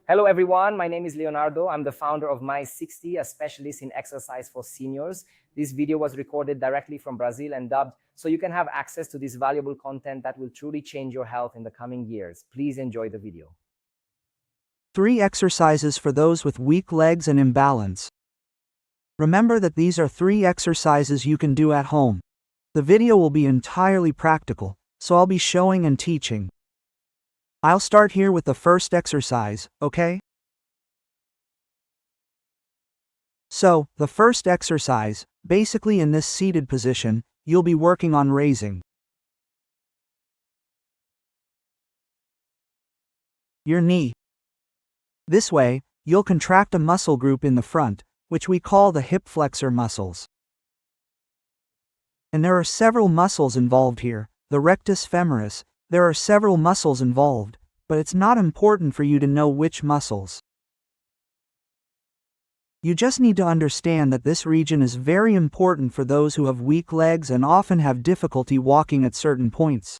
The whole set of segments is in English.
Hello, everyone. My name is Leonardo. I'm the founder of My 60, a specialist in exercise for seniors. This video was recorded directly from Brazil and dubbed so you can have access to this valuable content that will truly change your health in the coming years. Please enjoy the video. 3 exercises for those with weak legs and imbalance. Remember that these are 3 exercises you can do at home. The video will be entirely practical, so I'll be showing and teaching. I'll start here with the first exercise, okay? So, the first exercise, basically in this seated position, you'll be working on raising your knee. This way, you'll contract a muscle group in the front, which we call the hip flexor muscles. And there are several muscles involved here, the rectus femoris. There are several muscles involved, but it's not important for you to know which muscles. You just need to understand that this region is very important for those who have weak legs and often have difficulty walking at certain points.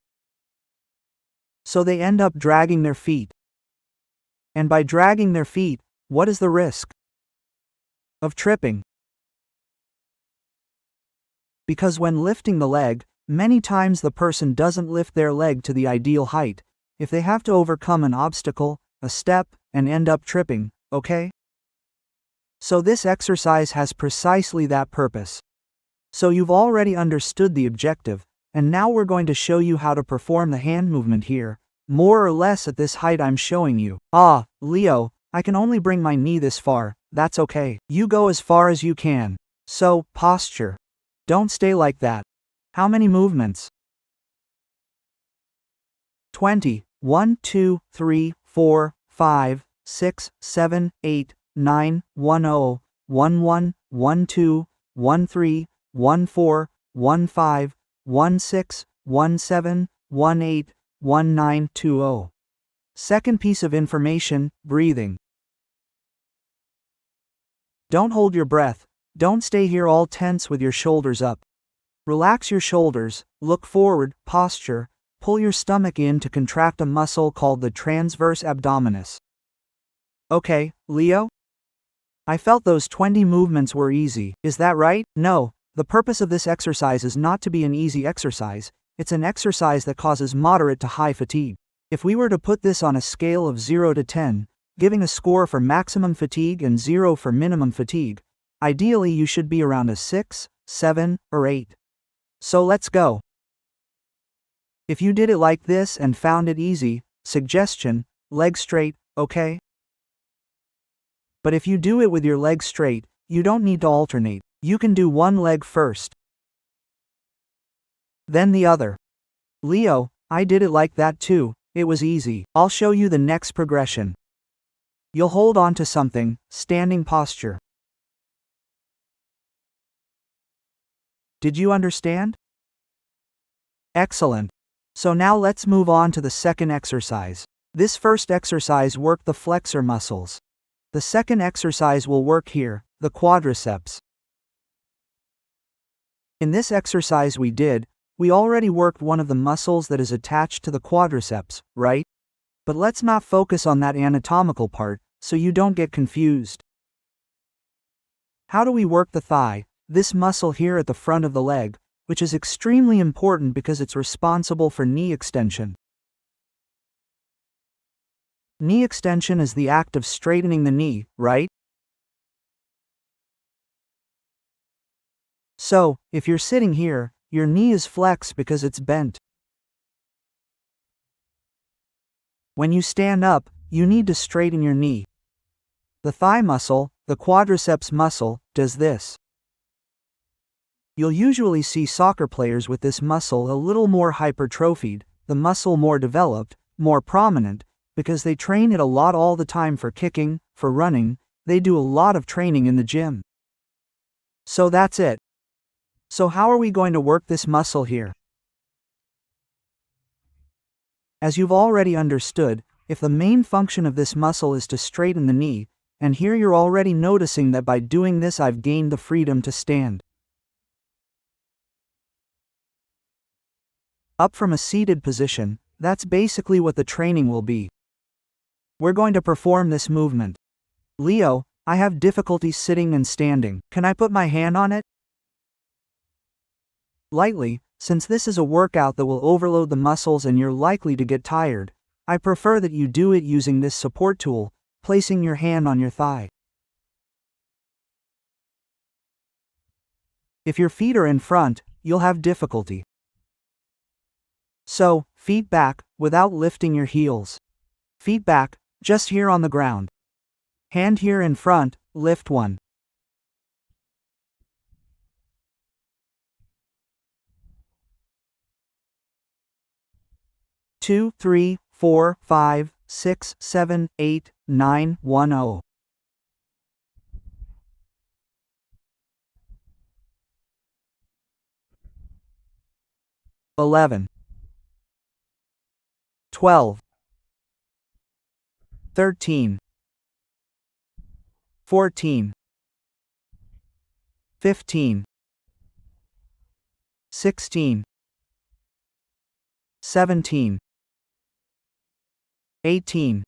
So they end up dragging their feet. And by dragging their feet, what is the risk? Of tripping. Because when lifting the leg, many times the person doesn't lift their leg to the ideal height, if they have to overcome an obstacle, a step, and end up tripping, okay? So this exercise has precisely that purpose. So you've already understood the objective, and now we're going to show you how to perform the hand movement here, more or less at this height I'm showing you. Ah, Leo, I can only bring my knee this far. That's okay. You go as far as you can. So, posture. Don't stay like that. How many movements? 20. 1, 2, 3, 4, 5, 6, 7, 8, 9, 1, 0, 1, 1, 1, 2, 1, 3, 1, 4, 1, 5, 1, 6, 1, 7, 1, 8, 1, 9, 2, 0. Second piece of information, breathing. Don't hold your breath. Don't stay here all tense with your shoulders up. Relax your shoulders, look forward, posture, pull your stomach in to contract a muscle called the transverse abdominis. Okay, Leo? I felt those 20 movements were easy, is that right? No, the purpose of this exercise is not to be an easy exercise, it's an exercise that causes moderate to high fatigue. If we were to put this on a scale of 0 to 10, giving a score for maximum fatigue and 0 for minimum fatigue, ideally you should be around a 6, 7, or 8. So let's go. If you did it like this and found it easy, suggestion, leg straight, okay? But if you do it with your legs straight, you don't need to alternate. You can do one leg first, then the other. Leo, I did it like that too, it was easy. I'll show you the next progression. You'll hold on to something, standing posture. Did you understand? Excellent. So now let's move on to the second exercise. This first exercise worked the flexor muscles. The second exercise will work here, the quadriceps. In this exercise we already worked one of the muscles that is attached to the quadriceps, right? But let's not focus on that anatomical part, so you don't get confused. How do we work the thigh, this muscle here at the front of the leg, which is extremely important because it's responsible for knee extension. Knee extension is the act of straightening the knee, right? So, if you're sitting here, your knee is flexed because it's bent. When you stand up, you need to straighten your knee. The thigh muscle, the quadriceps muscle, does this. You'll usually see soccer players with this muscle a little more hypertrophied, the muscle more developed, more prominent, because they train it a lot all the time for kicking, for running, they do a lot of training in the gym. So that's it. So how are we going to work this muscle here? As you've already understood, if the main function of this muscle is to straighten the knee, and here you're already noticing that by doing this I've gained the freedom to stand up from a seated position, that's basically what the training will be. we're going to perform this movement. Leo, I have difficulty sitting and standing. Can I put my hand on it? Lightly, since this is a workout that will overload the muscles and you're likely to get tired, I prefer that you do it using this support tool, placing your hand on your thigh. If your feet are in front, you'll have difficulty. So, feet back, without lifting your heels. Feet back, just here on the ground. Hand here in front, lift one. Two, 3, 4, 5, 6, 7, 8, 9, 1, 0. $11, $12, $13, $14, $15, $16, $17, $18,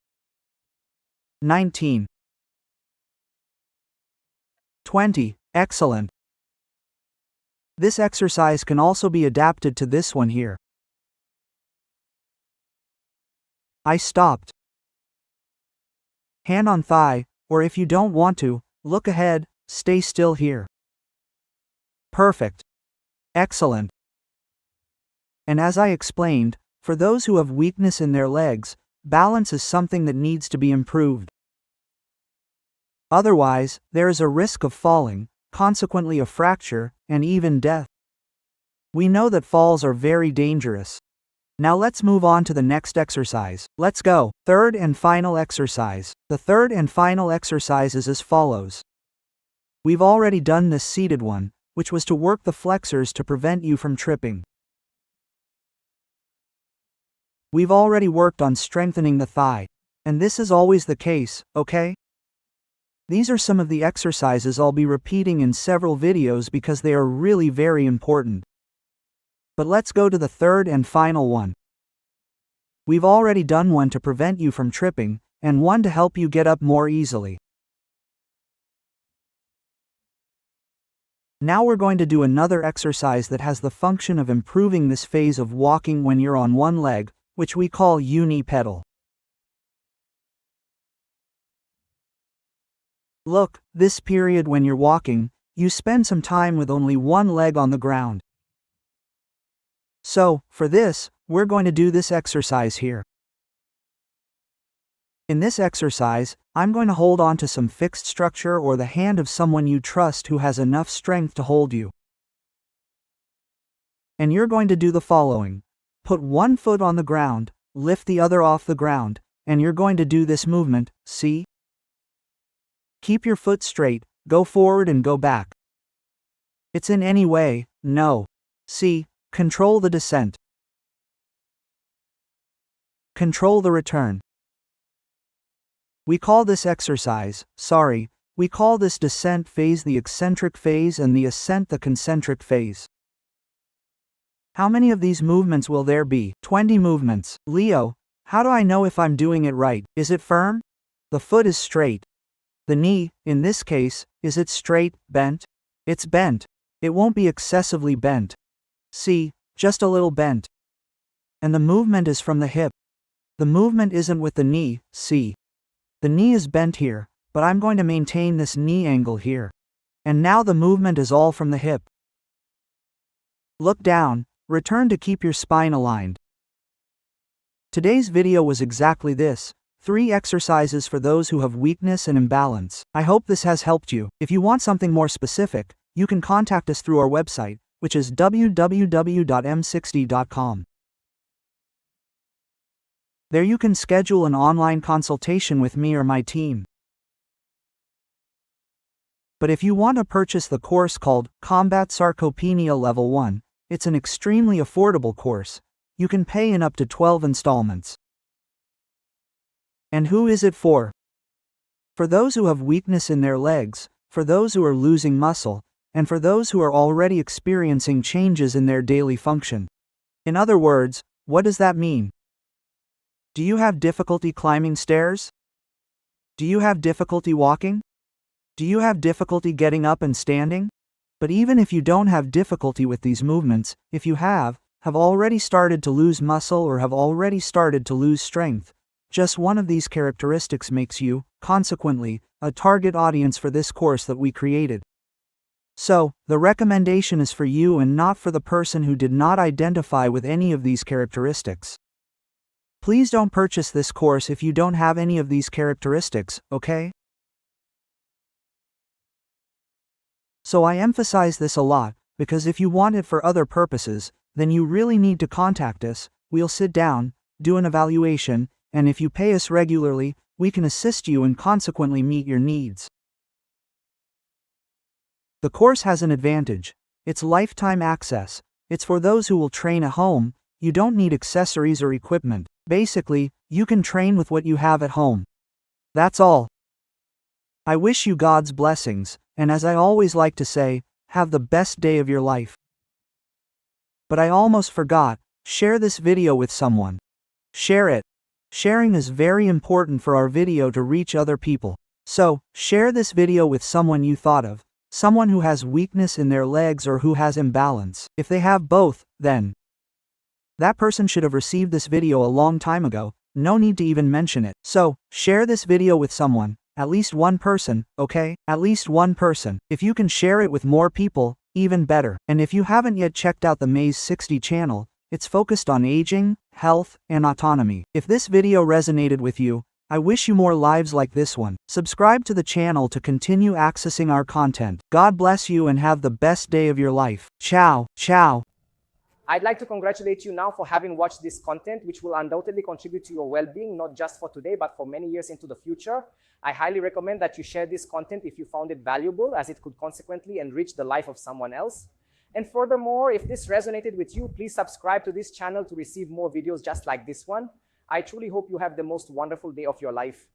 $19, $20. Excellent. This exercise can also be adapted to this one here. I stopped. Hand on thigh, or if you don't want to, look ahead, stay still here. Perfect. Excellent. And as I explained, for those who have weakness in their legs, balance is something that needs to be improved. Otherwise, there is a risk of falling, consequently a fracture, and even death. We know that falls are very dangerous. Now let's move on to the next exercise. Let's go. Third and final exercise. The third and final exercise is as follows. We've already done this seated one, which was to work the flexors to prevent you from tripping. We've already worked on strengthening the thigh, and this is always the case, okay? These are some of the exercises I'll be repeating in several videos because they are really very important. But let's go to the third and final one. We've already done one to prevent you from tripping, and one to help you get up more easily. Now we're going to do another exercise that has the function of improving this phase of walking when you're on one leg, which we call uni-pedal. Look, this period when you're walking, you spend some time with only one leg on the ground. So, for this, we're going to do this exercise here. In this exercise, I'm going to hold on to some fixed structure or the hand of someone you trust who has enough strength to hold you. And you're going to do the following. Put one foot on the ground, lift the other off the ground, and you're going to do this movement, see? Keep your foot straight, go forward and go back. It's in any way, no. See? Control the descent. Control the return. We call this we call this descent phase the eccentric phase and the ascent the concentric phase. How many of these movements will there be? 20 movements. Leo, how do I know if I'm doing it right? Is it firm? The foot is straight. The knee, in this case, is it straight, bent? It's bent. It won't be excessively bent. See, just a little bent. And the movement is from the hip. The movement isn't with the knee, see. The knee is bent here, but I'm going to maintain this knee angle here. And now the movement is all from the hip. Look down, return to keep your spine aligned. Today's video was exactly this. 3 exercises for those who have weakness and imbalance. I hope this has helped you. If you want something more specific, you can contact us through our website, which is www.m60.com. There you can schedule an online consultation with me or my team. But if you want to purchase the course called Combat Sarcopenia Level 1, it's an extremely affordable course. You can pay in up to 12 installments. And who is it for? For those who have weakness in their legs, for those who are losing muscle, and for those who are already experiencing changes in their daily function. In other words, what does that mean? Do you have difficulty climbing stairs? Do you have difficulty walking? Do you have difficulty getting up and standing? But even if you don't have difficulty with these movements, if you have already started to lose muscle or have already started to lose strength, just one of these characteristics makes you, consequently, a target audience for this course that we created. So, the recommendation is for you and not for the person who did not identify with any of these characteristics. Please don't purchase this course if you don't have any of these characteristics, okay? So I emphasize this a lot, because if you want it for other purposes, then you really need to contact us. We'll sit down, do an evaluation, and if you pay us regularly, we can assist you and consequently meet your needs. The course has an advantage. It's lifetime access. It's for those who will train at home. You don't need accessories or equipment. Basically, you can train with what you have at home. That's all. I wish you God's blessings, and as I always like to say, have the best day of your life. But I almost forgot, share this video with someone. Share it. Sharing is very important for our video to reach other people. So, share this video with someone you thought of, someone who has weakness in their legs or who has imbalance. If they have both, then that person should have received this video a long time ago, no need to even mention it. So, share this video with someone, at least one person, okay? At least one person. If you can share it with more people, even better. And if you haven't yet checked out the Maze 60 channel, it's focused on aging, health, and autonomy. If this video resonated with you, I wish you more lives like this one. Subscribe to the channel to continue accessing our content. God bless you and have the best day of your life. Ciao, ciao. I'd like to congratulate you now for having watched this content, which will undoubtedly contribute to your well-being, not just for today, but for many years into the future. I highly recommend that you share this content if you found it valuable, as it could consequently enrich the life of someone else. And furthermore, if this resonated with you, please subscribe to this channel to receive more videos just like this one. I truly hope you have the most wonderful day of your life.